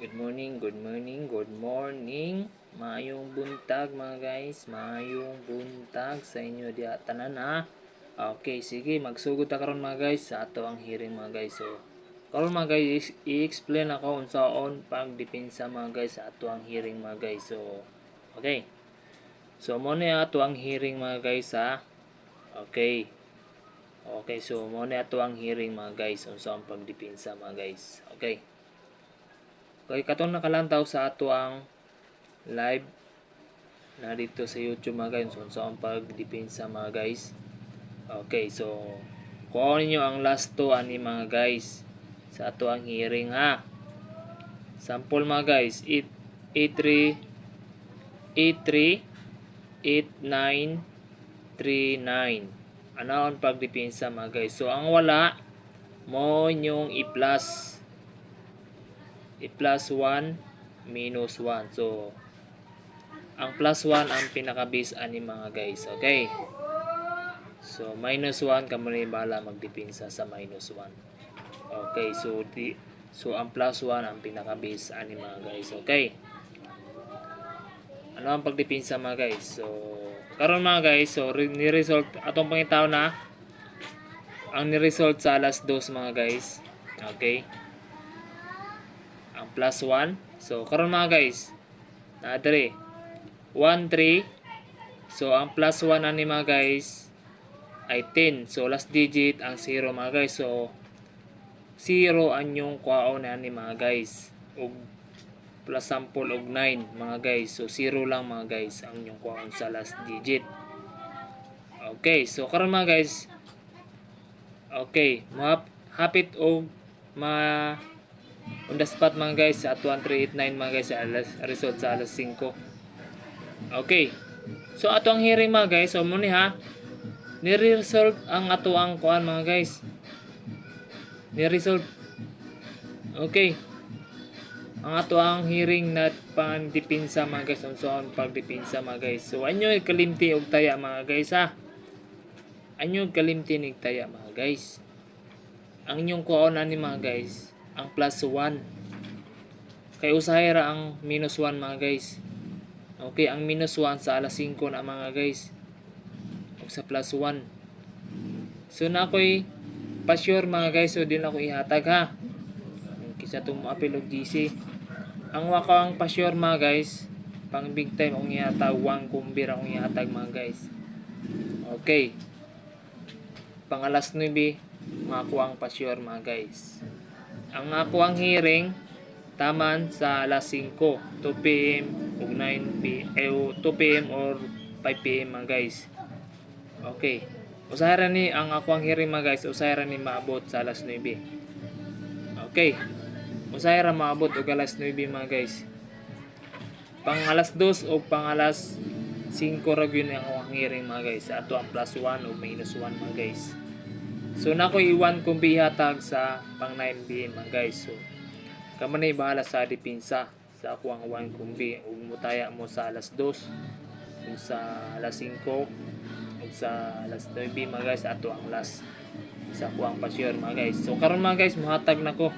Good morning, good morning, good morning. Maayong buntag mga guys, maayong buntag sa inyo diha tanan ha. Okay, sige, magsugod ta karon mga guys sa ato ang hearing mga guys. So, karon mga guys i-explain ako unsaon pagdepensa mga guys sa ato ang hearing mga guys. So, okay. So, mo ni ato ang hearing mga guys ha. Okay. Okay, so mo ni ato ang hearing mga guys unsaon pagdepensa mga guys. Okay. Okay, katong nakalantaw sa ato ang live na dito sa YouTube mga guys so ang pagdepensa mga guys. Okay, so kuha ninyo ang last 2 ani mga guys sa ato ang hearing ha. Sample mga guys, 83 83 8939. Ano ang pagdepensa mga guys? So ang wala mo yung i-plus 1 minus 1. So ang plus 1 ang pinaka-base ani mga guys. Okay. So minus 1 kamo ni bala magdepensa sa minus 1. Okay, so ang plus 1 ang pinaka-base ani mga guys. Okay. Ano ang pagdepensa mga guys? So karon mga guys, so ni-result atong pangitaw na ang ni-result sa alas 2 mga guys. Okay. Ang plus 1. So karon mga guys, na diri 1 3. So ang plus 1 ani mga guys ay 10. So last digit ang 0 mga guys. So 0 ang yung kwaon ani mga guys. Ug plus sample og 9 mga guys. So 0 lang mga guys ang yung kwaon sa last digit. Okay, so karon mga guys. Okay, hapit og on the spot mga guys sa 1389 mga guys sa result sa alas 5. Okay. So ato ang hearing mga guys, so muni ha. Ni-result ang ato ang kuan mga guys. Ni-result. Okay. Ang ato ang hearing na pangdepensa mga guys, unsaon pagdepensa mga guys. So anyo kalimti og taya mga guys ha. Anyo kalimti nig taya mga guys. Ang inyong kuon ani mga guys, ang plus 1. Kay usahay ra ang minus 1 mga guys. Okay, ang minus 1 sa alas 5 na mga guys. O sa plus 1. So na ako'y pa-sure mga guys, so din ako ihatag ha. Kisa itong apel og GC. Ang wako ang pa-sure mga guys, pang big time akong ihatag, 1 kumbir akong ihatag mga guys. Okay. Pang alas 9, mga ang pa-sure mga guys. Ang ako ang hearing, taman sa alas 5, 2 p.m. o 9 p.m. 2 p.m. or 5 p.m. mga guys. Okay. Usahay ni ang ako ang hearing mga guys, usahay ni maabot sa alas 9. Okay. Usahay ra maabot og alas 9 mga guys. Pang alas 2 o pang alas 5 ra gyud ang akong hearing mga guys. Sa ato ang plus 1 o minus 1 mga guys. So na ko iwan kung bihatag sa pang 9 p.m. mga guys. So kamo na bahala sa depensa sa ako ang 1 kumbi ug mutaya mo sa alas 2 ug sa alas 5 ug sa alas 9 mga guys ato ang last sa ako ang pa-share mga guys. So karon mga guys muhatag na ko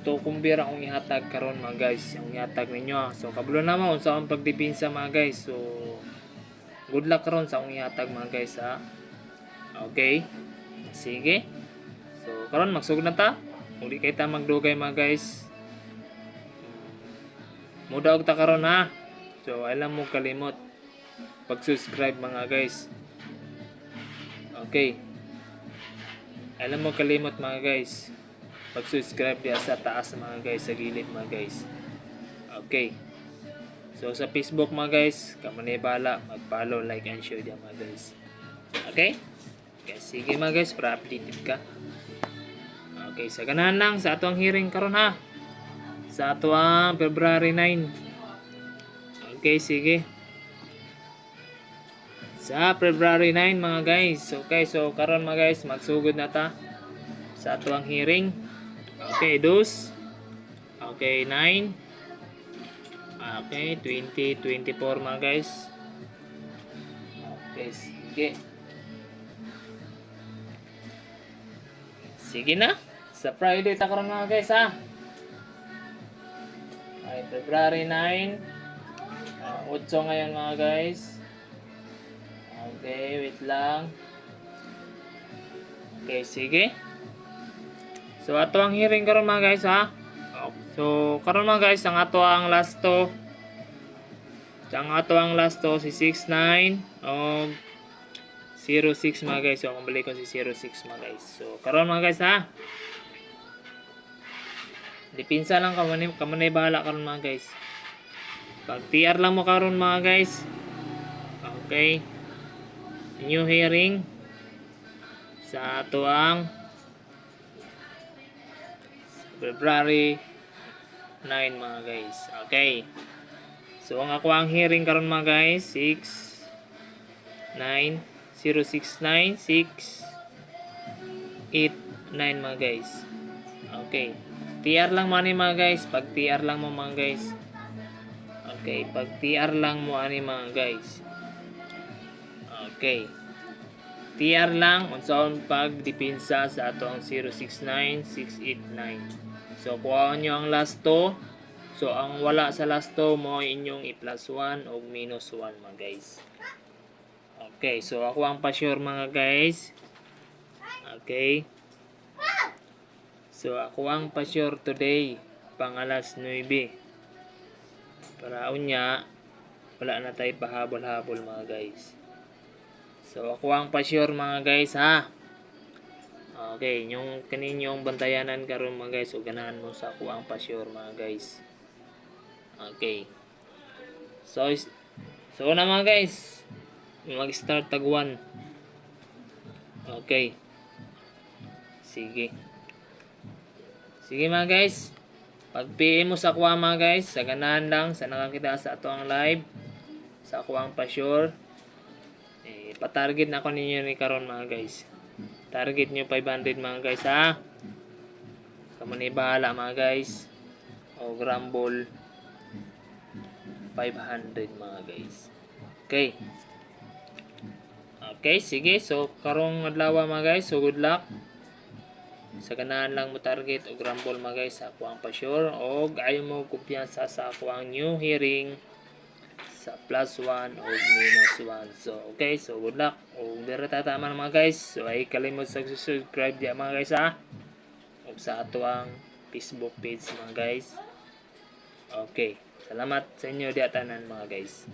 to kumbira akong ihatag karon mga guys, ang ihatag ninyo. So kabalo na mo unsa ang pagdepensa mga guys. So good luck karon sa akong ihatag mga guys ha. Okay. Sige. So karon magsugod na ta. Uli kay ta magdugay mga guys. Muda og ta karon ha. So alam mo kalimot pag-subscribe mga guys. Okay. Alam mo kalimot mga guys. Pag-subscribe diya sa taas mga guys, sa gilid mga guys. Okay. So sa Facebook mga guys, kamo ni bala mag-follow, like and share diya mga guys. Okay? Okay, sige mga guys, para updated ka. Okay, sa ganahan lang sa ato ang hearing karon ha. Sa ato ang February 9. Okay, sige. Sa February 9 mga guys. Okay, so karon mga guys, magsugod na ta sa ato ang hearing. Okay, 2. Okay, 9. Okay, 2024 mga guys. Okay, sige. Sige na. Sa Friday ta karon mga guys ha. February 9. 8 ngayon mga guys. Okay, wait lang. Okay, sige. So ato ang hearing karon mga guys ha. So karon mga guys ang ato ang last to. Ang ato ang last to si 69 o 06 mga guys. So kung balik ko si 06 mga guys. So karon mga guys ha. Dipinsa lang kamanay bahala karon mga guys. Pag TR lang mo karon mga guys. Okay. New hearing sa ato ang February 9 mga guys. Okay. So ang ako ang hearing karon mga guys 069689 mga guys. Okay. TR lang mo ani mga guys. Pag TR lang mo mga guys. Okay, pag TR lang mo ani mga guys. Okay. TR lang unsaon pag dipinsa sa ato ang 069689. So kuha nyo ang last to. So ang wala sa last to mo inyong i+1 o -1 mga guys. Okay, so ako ang pa-sure mga guys. Okay. So ako ang pa-sure today pang alas 9. Para unya wala na tayo pahabol-habol mga guys. So ako ang pa-sure mga guys ha. Okay, yung kaninyong bantayanan karon mga guys, o ganahan mo sa ako ang pa-sure mga guys. Okay. So na mga guys. Mag-start tag 1. Okay. Sige. Sige mga guys. Pag PM mo sa kuha mga guys, sa ganahan lang sa nakakita sa ato ang live, sa ako ang pa-sure. Pa-target na ako ninyo ni karon mga guys. Target nyo 500 mga guys ha. Kamu ni bahala mga guys. O grumble 500 mga guys. Okay. Okay, sige. So karong adlaw mga guys. So good luck. Sa ganahan lang mo target o grumble mga guys sa ako ang pa-sure. O ayaw mo kumpiyansa sa ako ang new hearing sa +1 o -1. So okay, so good luck. O dira tatama mga guys. So ay kalimot sa subscribe diya mga guys ha. O sa ato ang Facebook page mga guys. Okay, salamat sa inyo diya tanan mga guys.